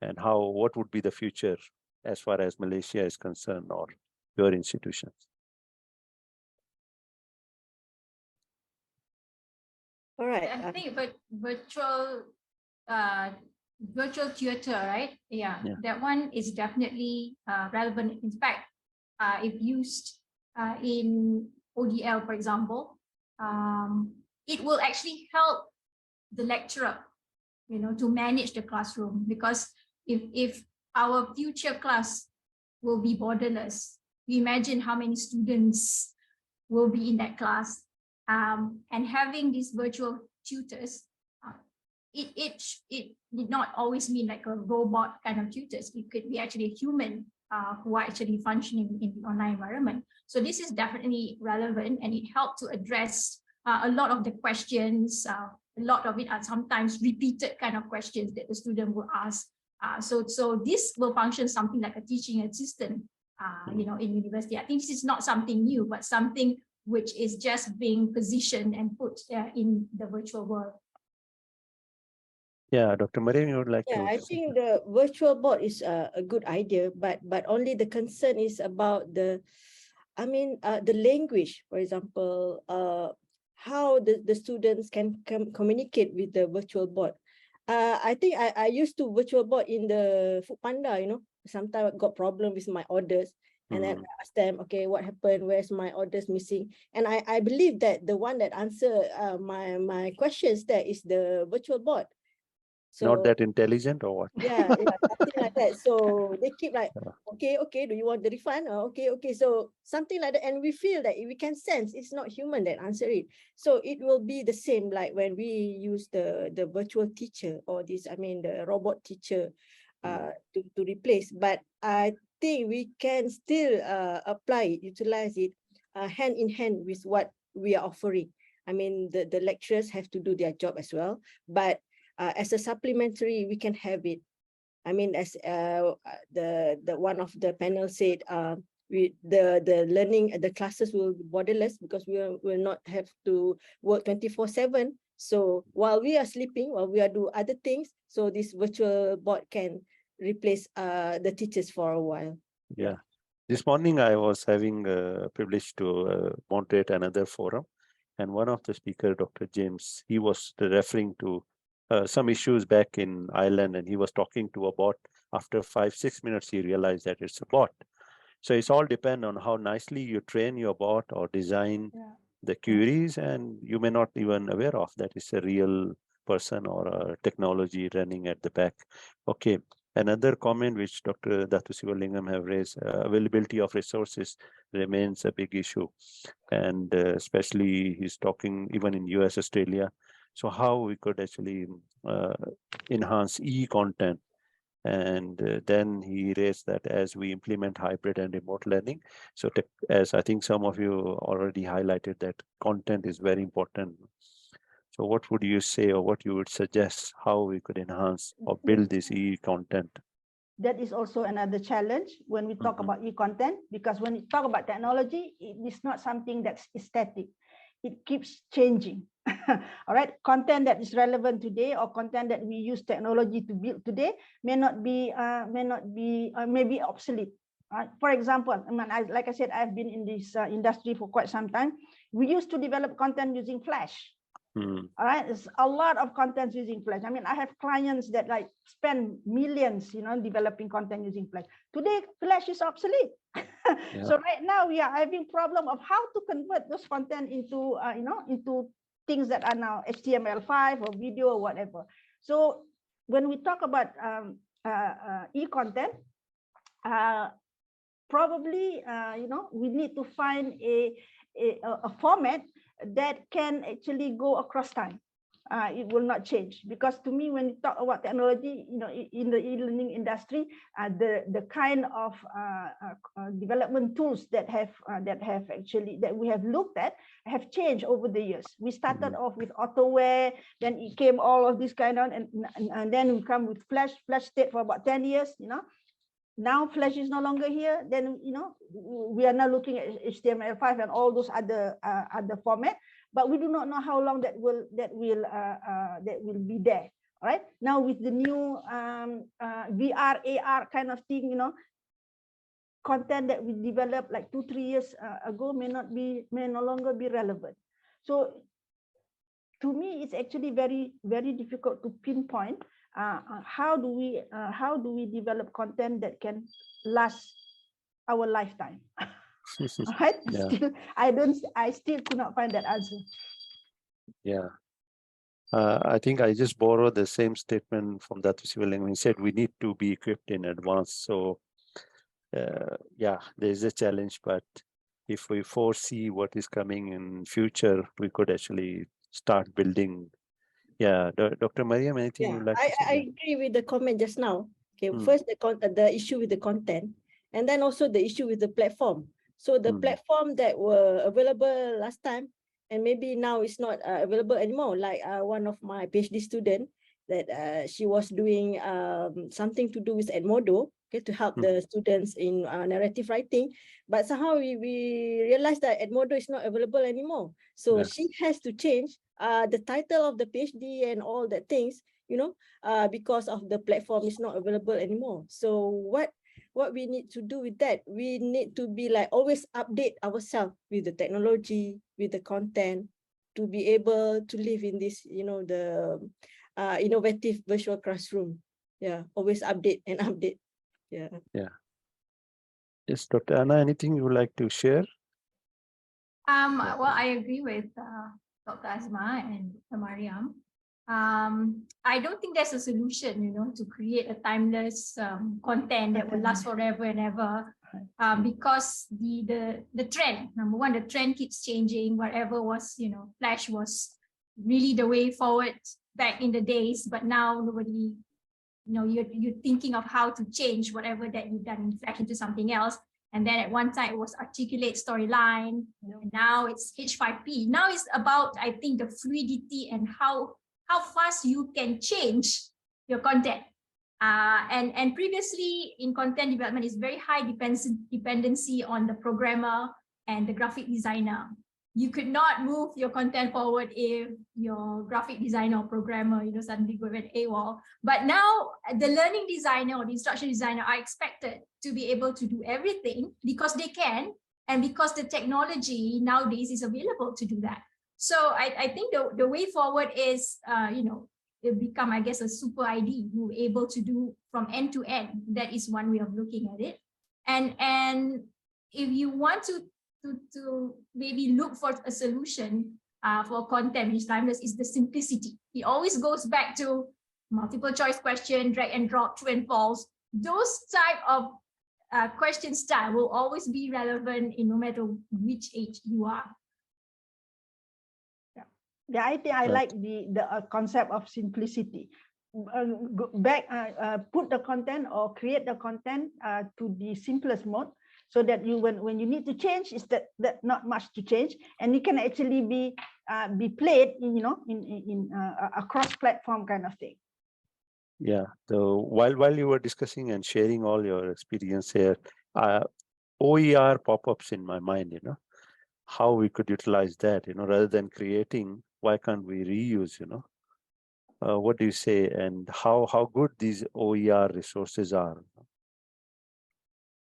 and what would be the future as far as Malaysia is concerned or your institutions? All right. I think virtual tutor, right? Yeah, that one is definitely relevant. In fact, if used in ODL, for example, it will actually help the lecturer, to manage the classroom, because if our future class will be borderless, you imagine how many students will be in that class, and having these virtual tutors, it did not always mean like a robot kind of tutors. It could be actually a human who are actually functioning in the online environment. So this is definitely relevant, and it helped to address a lot of the questions. A lot of it are sometimes repeated kind of questions that the student will ask. So this will function something like a teaching assistant, in university. I think this is not something new, but something which is just being positioned and put in the virtual world. Yeah, Dr. Mariam, you would like Yeah, to I think the virtual board is a good idea, but only the concern is about the, the language, for example, how the students can communicate with the virtual board. I think I used to virtual board in the Food Panda, sometimes I got problem with my orders. And then I ask them, okay, what happened? Where's my orders missing? And I believe that the one that answer my questions there is the virtual board. not So that intelligent or what? yeah, something like that. So they keep like, okay, do you want the refund? Okay. So something like that. And we feel that we can sense it's not human that answer it. So it will be the same like when we use the virtual teacher or the robot teacher to replace. But I think we can still apply it, utilize it hand in hand with what we are offering. I mean, the lecturers have to do their job as well, but as a supplementary, we can have it. I mean, as the one of the panel said, the learning, the classes will be borderless because we will not have to work 24/7. So while we are sleeping, while we are doing other things, so this virtual board can replace the teachers for a while. Yeah. This morning I was having a privilege to moderate another forum, and one of the speaker, Dr. James, he was referring to some issues back in Ireland, and he was talking to a bot. After 5-6 minutes, he realized that it's a bot. So it's all depend on how nicely you train your bot or design the queries, and you may not even aware of that it's a real person or a technology running at the back. Okay. Another comment which Dr. Datu Sivalingam have raised, availability of resources remains a big issue. And especially he's talking even in US, Australia. So how we could actually enhance e-content. And then he raised that as we implement hybrid and remote learning. So as I think some of you already highlighted that content is very important. So what would you say or what you would suggest how we could enhance or build this e-content? That is also another challenge when we talk about e-content, because when we talk about technology, it is not something that's static. It keeps changing. All right, content that is relevant today or content that we use technology to build today may be obsolete. For example, like I said, I've been in this industry for quite some time. We used to develop content using Flash. All right, there's a lot of content using Flash. I mean, I have clients that like spend millions, developing content using Flash. Today, Flash is obsolete. So right now we are having problem of how to convert those content into, into things that are now HTML5 or video or whatever. So when we talk about e-content, probably, we need to find a format that can actually go across time. It will not change, because to me, when you talk about technology, in the e-learning industry, the kind of development tools that we have looked at have changed over the years. We started off with AutoWare, then it came all of this kind of, and then we come with Flash. Flash stayed for about 10 years, Now Flash is no longer here. Then we are now looking at HTML5 and all those other format, but we do not know how long that will be there. All right. Now with the new VR, AR kind of thing, content that we developed like 2-3 years ago may no longer be relevant. So to me, it's actually very, very difficult to pinpoint how do we develop content that can last our lifetime. Right? Still, I still could not find that answer. Yeah. I think I just borrowed the same statement from Datu Sivalingam. He said we need to be equipped in advance. So yeah, there's a challenge, but if we foresee what is coming in future, we could actually start building. Yeah, Dr. Mariam, anything you'd like to say? I agree with the comment just now. Okay, first the issue with the content, and then also the issue with the platform. So the platform that were available last time, and maybe now it's not available anymore. Like one of my PhD student that she was doing something to do with Edmodo, okay, to help the students in narrative writing. But somehow we realized that Edmodo is not available anymore. So she has to change the title of the PhD and all the things. because of the platform is not available anymore. So what we need to do with that, we need to be like always update ourselves with the technology, with the content, to be able to live in this, the innovative virtual classroom. Yeah, always update and update. Yeah. Yes, Dr. Anna, anything you would like to share? Well, I agree with Dr. Azma and Dr. Mariam. I don't think there's a solution, to create a timeless content that will last forever and ever, because the trend, number one, the trend keeps changing. Whatever was, Flash was really the way forward back in the days, but now nobody, you're thinking of how to change whatever that you've done in Flash into something else. And then at one time it was articulate storyline, and now it's H5P. Now it's about, I think, the fluidity and how fast you can change your content. And previously in content development, is very high dependency on the programmer and the graphic designer. You could not move your content forward if your graphic designer or programmer, suddenly go with AWOL. But now the learning designer or the instruction designer are expected to be able to do everything because they can, and because the technology nowadays is available to do that. So I think the way forward is, it become, I guess, a super ID who able to do from end to end. That is one way of looking at it. And if you want to maybe look for a solution for content which is timeless, is the simplicity. It always goes back to multiple choice question, drag and drop, true and false. Those type of question style will always be relevant in no matter which age you are. Yeah, I think I like the concept of simplicity. Put the content or create the content to the simplest mode, so that you, when you need to change, is that not much to change, and it can actually be played, in a cross-platform kind of thing. Yeah. So while you were discussing and sharing all your experience here, OER pop-ups in my mind. How we could utilize that. Rather than creating, why can't we reuse? What do you say? And how good these OER resources are?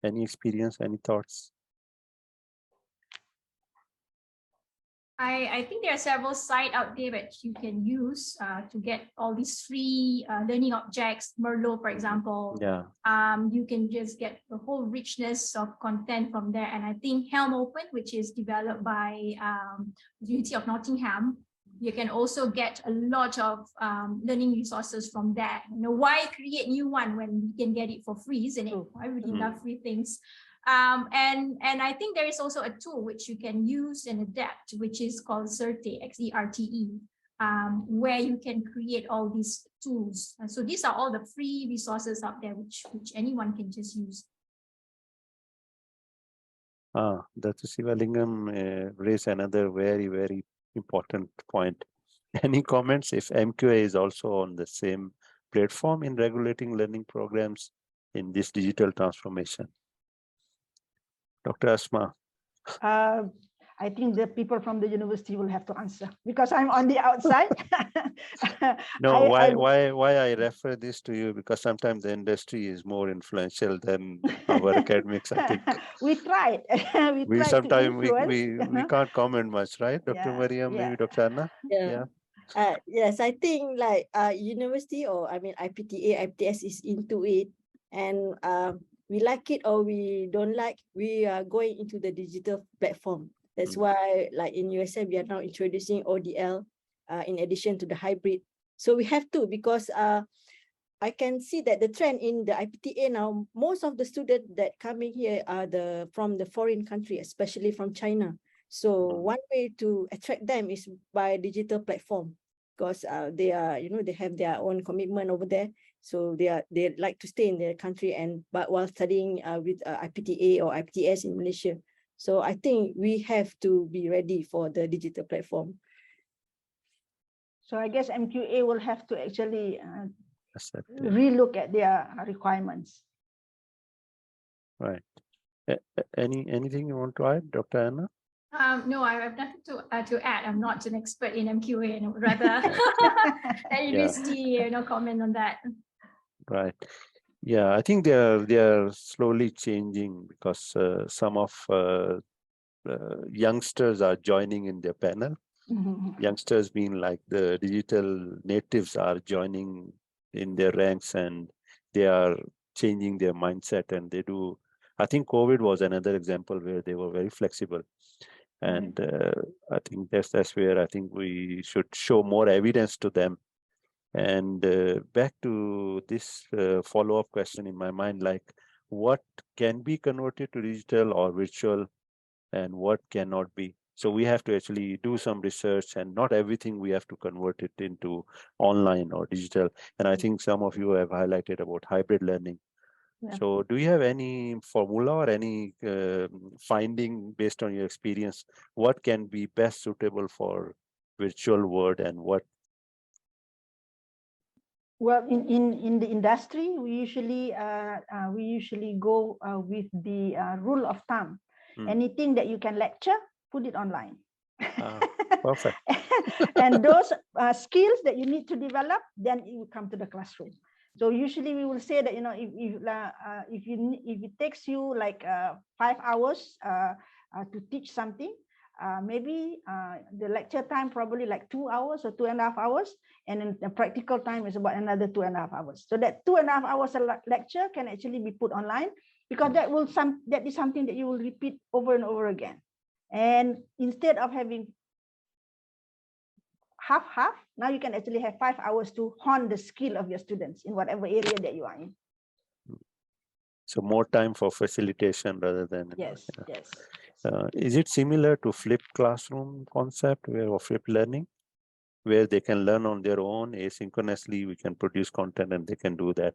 Any experience? Any thoughts? I think there are several sites out there that you can use to get all these free learning objects. Merlot, for example. Yeah. You can just get the whole richness of content from there. And I think Helm Open, which is developed by University of Nottingham, you can also get a lot of learning resources from that. Why create new one when you can get it for free, isn't it? I really love free things. And I think there is also a tool which you can use and adapt, which is called Xerte, Xerte, where you can create all these tools. And so these are all the free resources out there, which anyone can just use. Dr. Sivalingam raised another very, very important point. Any comments if MQA is also on the same platform in regulating learning programs in this digital transformation? Dr. Asma. I think the people from the university will have to answer, because I'm on the outside. No, why I refer this to you, because sometimes the industry is more influential than our academics, I think. We tried. we sometimes we can't comment much, right? Dr. Mariam, maybe Dr. Anna? Yeah. Yes, I think like university, or IPTA, IPTS is into it, and we like it or we don't like, we are going into the digital platform. That's why, like in USA, we are now introducing ODL in addition to the hybrid. So we have to, because I can see that the trend in the IPTA now, most of the students that coming here are from the foreign country, especially from China. So one way to attract them is by digital platform, because they are, they have their own commitment over there. So they like to stay in their country, but while studying with IPTA or IPTS in Malaysia. So I think we have to be ready for the digital platform. So I guess MQA will have to actually relook at their requirements. Right. Anything you want to add, Dr. Anna? No, I have nothing to add. I'm not an expert in MQA, and I would rather let University, comment on that. Right. Yeah, I think they are slowly changing because some of youngsters are joining in their panel. Youngsters being like the digital natives are joining in their ranks, and they are changing their mindset, and they do. I think COVID was another example where they were very flexible. And I think that's where I think we should show more evidence to them. And back to this follow-up question in my mind, like what can be converted to digital or virtual and what cannot be. So we have to actually do some research, and not everything we have to convert it into online or digital. And I think some of you have highlighted about hybrid learning. Yeah. So do you have any formula or any finding based on your experience, what can be best suitable for virtual world and what? Well, in the industry, we usually go with the rule of thumb. Anything that you can lecture, put it online. Perfect. And those skills that you need to develop, then you come to the classroom. So usually we will say that if it takes you like 5 hours to teach something, maybe the lecture time probably like 2 hours or 2.5 hours, and then the practical time is about another 2.5 hours. So that 2.5 hours lecture can actually be put online, because that is something that you will repeat over and over again. And instead of having half, now you can actually have 5 hours to hone the skill of your students in whatever area that you are in. So more time for facilitation rather than. Yes, yes. Is it similar to flipped classroom concept or flipped learning, where they can learn on their own asynchronously? We can produce content and they can do that.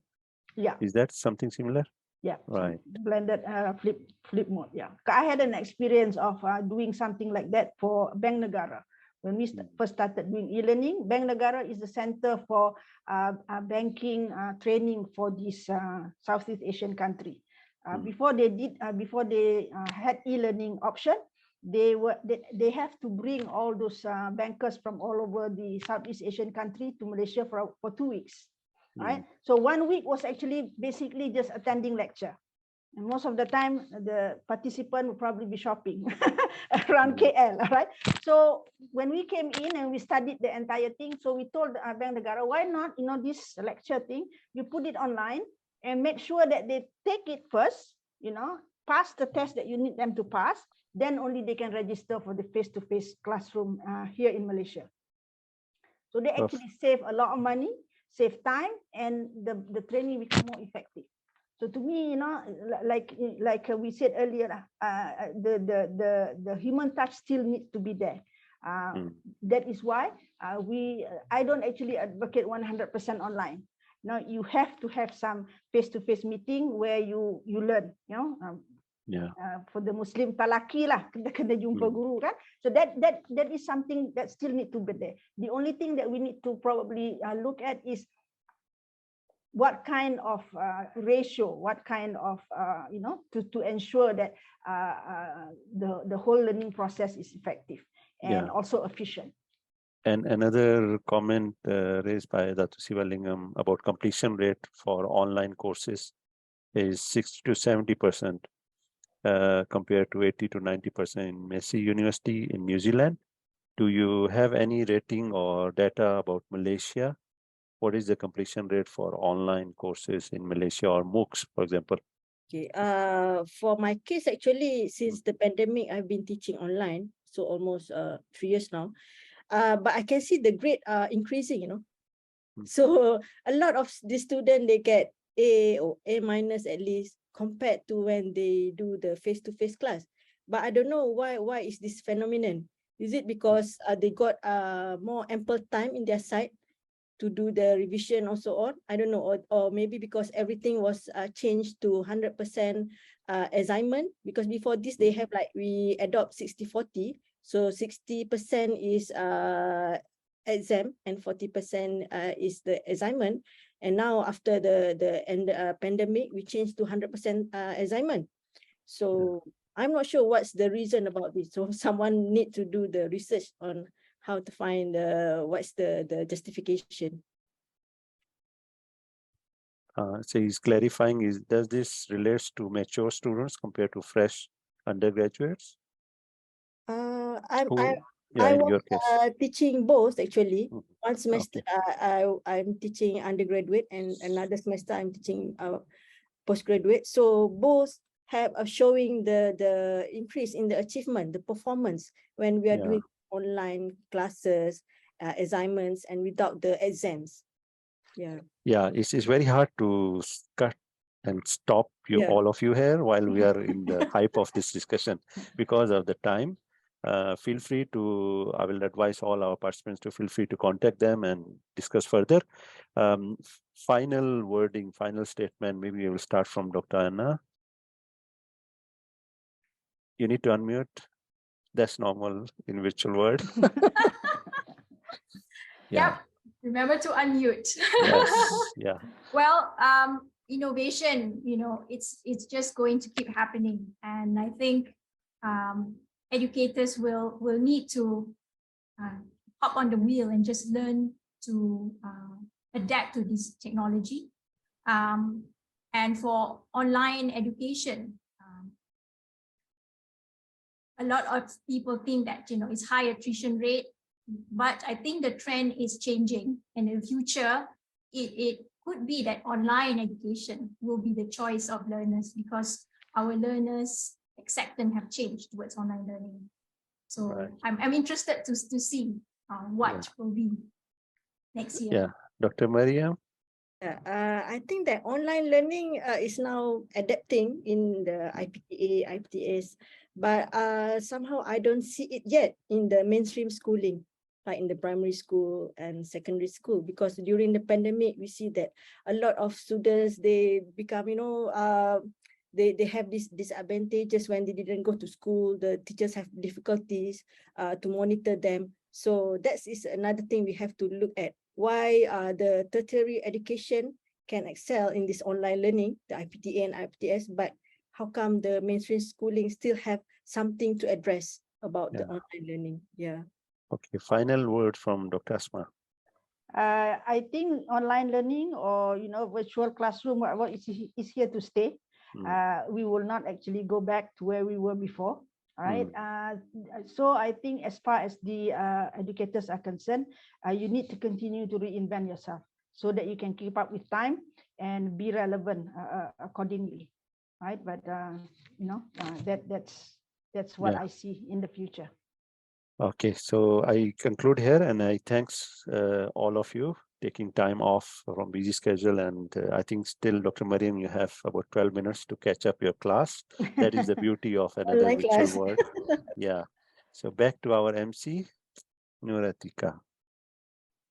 Yeah. Is that something similar? Yeah. Right. Blended flip mode. Yeah. I had an experience of doing something like that for Bank Negara. When we first started doing e-learning, Bank Negara is the center for banking training for this Southeast Asian country. Before they had e-learning option, they have to bring all those bankers from all over the Southeast Asian country to Malaysia for 2 weeks. Right. So 1 week was actually basically just attending lecture. And most of the time, the participant would probably be shopping around KL, right? So when we came in and we studied the entire thing, so we told Bank Negara, why not, this lecture thing, you put it online and make sure that they take it first, pass the test that you need them to pass, then only they can register for the face-to-face classroom here in Malaysia. So they actually save a lot of money, save time, and the training become more effective. So to me, like we said earlier, the human touch still needs to be there. That is why I don't actually advocate 100% online. Now you have to have some face-to-face meeting where you learn. For the Muslim talaki lah, kita kena jumpa guru kan. So that is something that still need to be there. The only thing that we need to probably look at is what kind of ratio, what kind of, to ensure that the whole learning process is effective and also efficient. And another comment raised by Dr. Sivalingam about completion rate for online courses is 60 to 70% compared to 80 to 90% in Massey University in New Zealand. Do you have any rating or data about Malaysia? What is the completion rate for online courses in Malaysia or MOOCs, for example? Okay. For my case, actually, since the pandemic, I've been teaching online, so almost 3 years now. But I can see the grade increasing, So a lot of the students, they get A or A minus at least compared to when they do the face-to-face class. But I don't know why is this phenomenon? Is it because they got more ample time in their side to do the revision and so on? I don't know, or maybe because everything was changed to 100% assignment, because before this they have like we adopt 60-40, so 60% is exam and 40% is the assignment. And now after the pandemic, we changed to 100% assignment. So I'm not sure what's the reason about this. So someone need to do the research on how to find what's the justification. So he's clarifying, does this relates to mature students compared to fresh undergraduates? I'm Who, I yeah, I in was your case. teaching both actually. Mhm. One semester I'm teaching undergraduate, and another semester I'm teaching postgraduate. So both have showing the increase in the achievement, the performance when we are Yeah. doing online classes, assignments, and without the exams. Yeah. Yeah, it's very hard to cut and stop you, Yeah. all of you here while we are in the hype of this discussion because of the time. Feel free to, I will advise all our participants to feel free to contact them and discuss further. Final wording, final statement, maybe we will start from Dr. Enna. You need to unmute. That's normal in virtual world. Yeah. Yep. Remember to unmute. Yes. Yeah. Well, innovation, it's just going to keep happening, and I think educators will need to hop on the wheel and just learn to adapt to this technology. And for online education, a lot of people think that it's high attrition rate, but I think the trend is changing. And in the future, it could be that online education will be the choice of learners, because our learners' acceptance have changed towards online learning. So Right. I'm interested to see what will be next year. Yeah. Dr. Mariam? I think that online learning is now adapting in the IPTA, IPTS, but somehow I don't see it yet in the mainstream schooling, like in the primary school and secondary school, because during the pandemic, we see that a lot of students, they become, they have these disadvantages when they didn't go to school. The teachers have difficulties to monitor them. So that is another thing we have to look at. Why the tertiary education can excel in this online learning, the IPTA and IPTS, but how come the mainstream schooling still have something to address about the online learning? Yeah. Okay, final word from Dr. Asma. I think online learning or virtual classroom is here to stay. We will not actually go back to where we were before. All right. So I think as far as the educators are concerned, you need to continue to reinvent yourself so that you can keep up with time and be relevant accordingly. Right. But that's what I see in the future. Okay, so I conclude here, and I thanks all of you taking time off from busy schedule. And I think still, Dr. Mariam, you have about 12 minutes to catch up your class. That is the beauty of another Online virtual class. world. Yeah. So back to our MC, Nuratika.